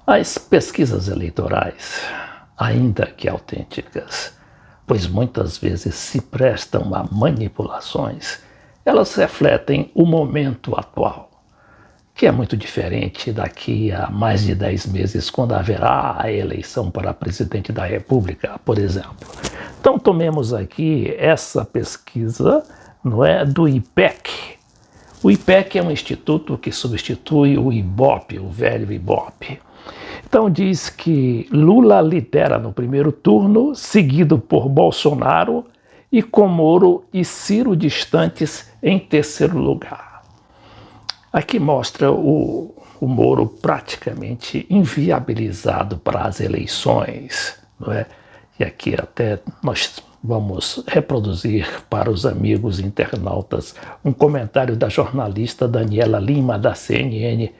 As pesquisas eleitorais, ainda que autênticas, pois muitas vezes se prestam a manipulações, elas refletem o momento atual, que é muito diferente daqui a mais de 10 meses, quando haverá a eleição para presidente da República, por exemplo. Então tomemos aqui essa pesquisa, não é, do IPEC. O IPEC é um instituto que substitui o IBOP, o velho IBOP. Então diz que Lula lidera no primeiro turno, seguido por Bolsonaro e com Moro e Ciro distantes em terceiro lugar. Aqui mostra o Moro praticamente inviabilizado para as eleições, não é? E aqui até nós vamos reproduzir para os amigos internautas um comentário da jornalista Daniela Lima, da CNN,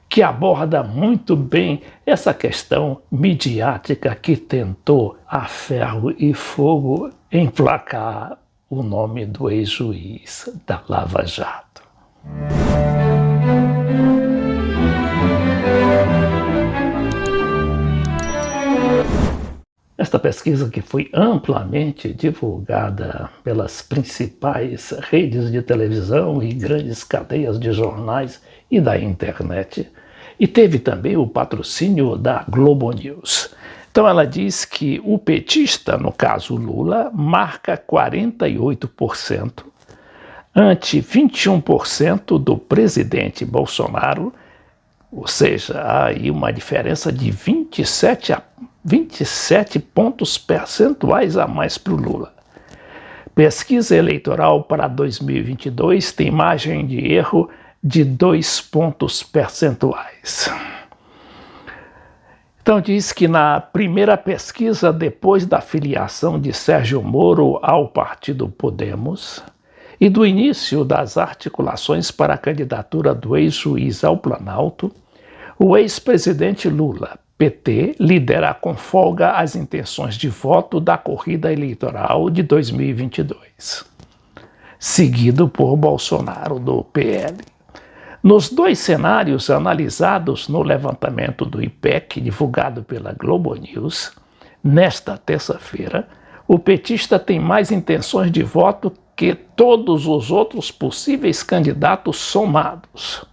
que aborda muito bem essa questão midiática que tentou a ferro e fogo emplacar o nome do ex-juiz da Lava Jato. Esta pesquisa, que foi amplamente divulgada pelas principais redes de televisão e grandes cadeias de jornais e da internet, e teve também o patrocínio da Globo News. Então ela diz que o petista, no caso Lula, marca 48%, ante 21% do presidente Bolsonaro, ou seja, há aí uma diferença de 27 pontos percentuais a mais para o Lula. Pesquisa eleitoral para 2022 tem margem de erro de 2 pontos percentuais. Então diz que na primeira pesquisa, depois da filiação de Sérgio Moro ao partido Podemos e do início das articulações para a candidatura do ex-juiz ao Planalto, o ex-presidente Lula, PT, lidera com folga as intenções de voto da corrida eleitoral de 2022, seguido por Bolsonaro, do PL. Nos dois cenários analisados no levantamento do IPEC, divulgado pela Globo News, nesta terça-feira, o petista tem mais intenções de voto que todos os outros possíveis candidatos somados.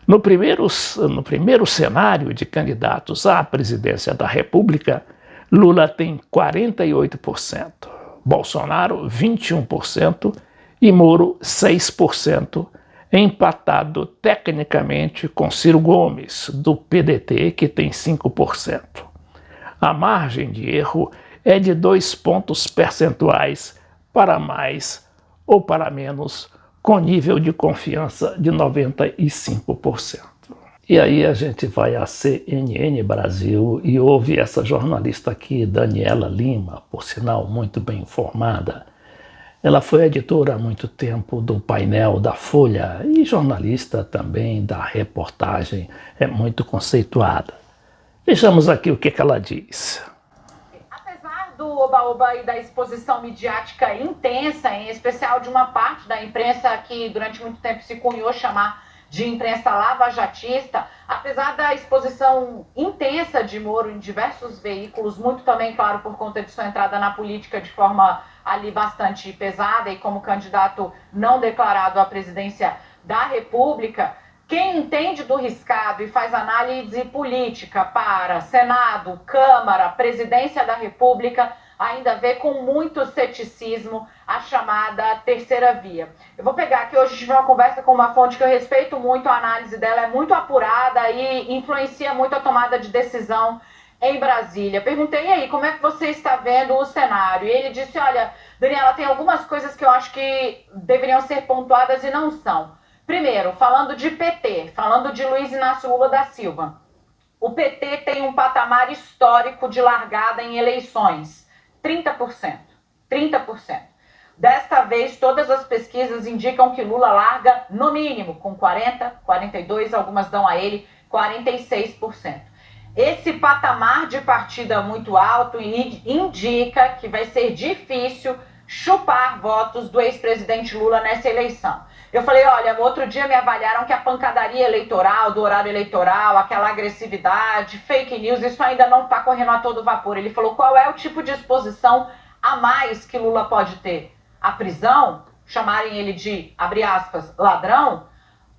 No primeiro cenário de candidatos à presidência da República, Lula tem 48%, Bolsonaro 21% e Moro 6%, empatado tecnicamente com Ciro Gomes, do PDT, que tem 5%. A margem de erro é de 2 pontos percentuais para mais ou para menos, com nível de confiança de 95%. E aí a gente vai à CNN Brasil e ouve essa jornalista aqui, Daniela Lima, por sinal muito bem informada. Ela foi editora há muito tempo do painel da Folha e jornalista também da reportagem, é muito conceituada. Vejamos aqui o que ela diz. Apesar do oba-oba e da exposição midiática intensa, em especial de uma parte da imprensa que durante muito tempo se cunhou chamar de imprensa lavajatista, apesar da exposição intensa de Moro em diversos veículos, muito também, claro, por conta de sua entrada na política de forma ali bastante pesada e como candidato não declarado à presidência da República, quem entende do riscado e faz análise política para Senado, Câmara, Presidência da República, ainda vê com muito ceticismo a chamada terceira via. Eu vou pegar aqui, hoje tive uma conversa com uma fonte que eu respeito muito, a análise dela é muito apurada e influencia muito a tomada de decisão em Brasília. Perguntei, e aí, como é que você está vendo o cenário? E ele disse, olha, Daniela, tem algumas coisas que eu acho que deveriam ser pontuadas e não são. Primeiro, falando de PT, falando de Luiz Inácio Lula da Silva. O PT tem um patamar histórico de largada em eleições, 30%. 30%. Desta vez, todas as pesquisas indicam que Lula larga, no mínimo, com 40%, 42%, algumas dão a ele 46%. Esse patamar de partida muito alto indica que vai ser difícil chupar votos do ex-presidente Lula nessa eleição. Eu falei, olha, outro dia me avaliaram que a pancadaria eleitoral, do horário eleitoral, aquela agressividade, fake news, isso ainda não está correndo a todo vapor. Ele falou, qual é o tipo de exposição a mais que Lula pode ter? A prisão? Chamarem ele de, abre aspas, ladrão?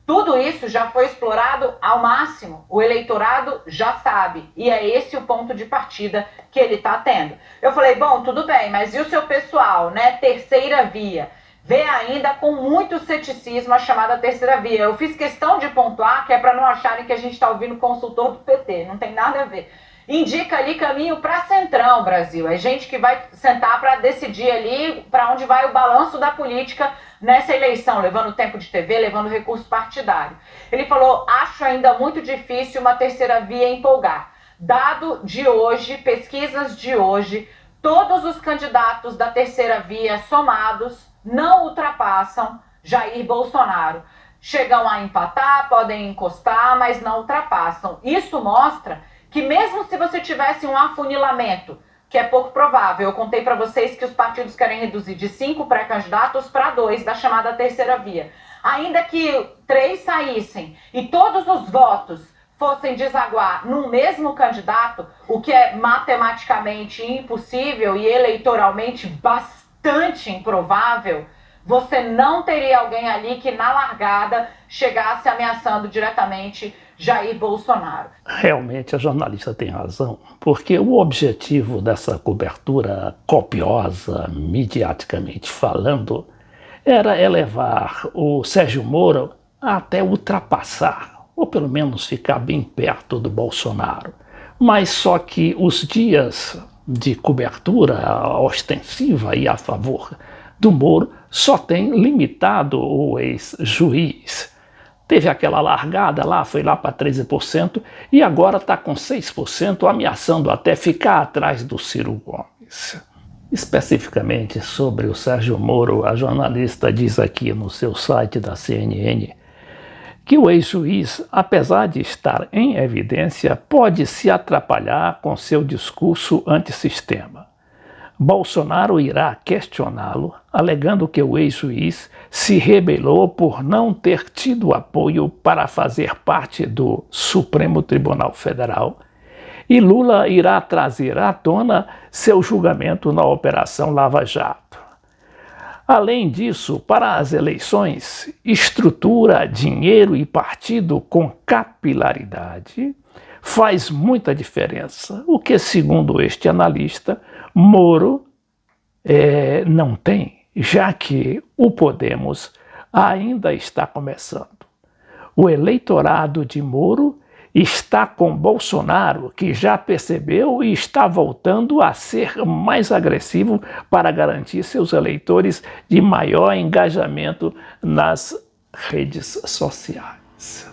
Tudo isso já foi explorado ao máximo. O eleitorado já sabe. E é esse o ponto de partida que ele está tendo. Eu falei, bom, tudo bem, mas e o seu pessoal, né? Terceira via. Vê ainda com muito ceticismo a chamada terceira via. Eu fiz questão de pontuar, que é para não acharem que a gente está ouvindo consultor do PT. Não tem nada a ver. Indica ali caminho para Centrão, Brasil. É gente que vai sentar para decidir ali para onde vai o balanço da política nessa eleição, levando tempo de TV, levando recurso partidário. Ele falou, acho ainda muito difícil uma terceira via empolgar. Dado de hoje, pesquisas de hoje, todos os candidatos da terceira via somados não ultrapassam Jair Bolsonaro. Chegam a empatar, podem encostar, mas não ultrapassam. Isso mostra que mesmo se você tivesse um afunilamento, que é pouco provável, eu contei para vocês que os partidos querem reduzir de 5 pré-candidatos para 2 da chamada terceira via. Ainda que 3 saíssem e todos os votos fossem desaguar num mesmo candidato, o que é matematicamente impossível e eleitoralmente bastante improvável, você não teria alguém ali que na largada chegasse ameaçando diretamente Jair Bolsonaro. Realmente a jornalista tem razão, porque o objetivo dessa cobertura copiosa, mediaticamente falando, era elevar o Sérgio Moro até ultrapassar, ou pelo menos ficar bem perto do Bolsonaro. Mas só que os dias de cobertura ostensiva e a favor do Moro só tem limitado o ex-juiz. Teve aquela largada lá, foi lá para 13% e agora está com 6%, ameaçando até ficar atrás do Ciro Gomes. Especificamente sobre o Sérgio Moro, a jornalista diz aqui no seu site da CNN que o ex-juiz, apesar de estar em evidência, pode se atrapalhar com seu discurso antissistema. Bolsonaro irá questioná-lo, alegando que o ex-juiz se rebelou por não ter tido apoio para fazer parte do Supremo Tribunal Federal, e Lula irá trazer à tona seu julgamento na Operação Lava Jato. Além disso, para as eleições, estrutura, dinheiro e partido com capilaridade faz muita diferença, o que, segundo este analista, Moro não tem, já que o Podemos ainda está começando. O eleitorado de Moro está com Bolsonaro, que já percebeu e está voltando a ser mais agressivo para garantir seus eleitores de maior engajamento nas redes sociais.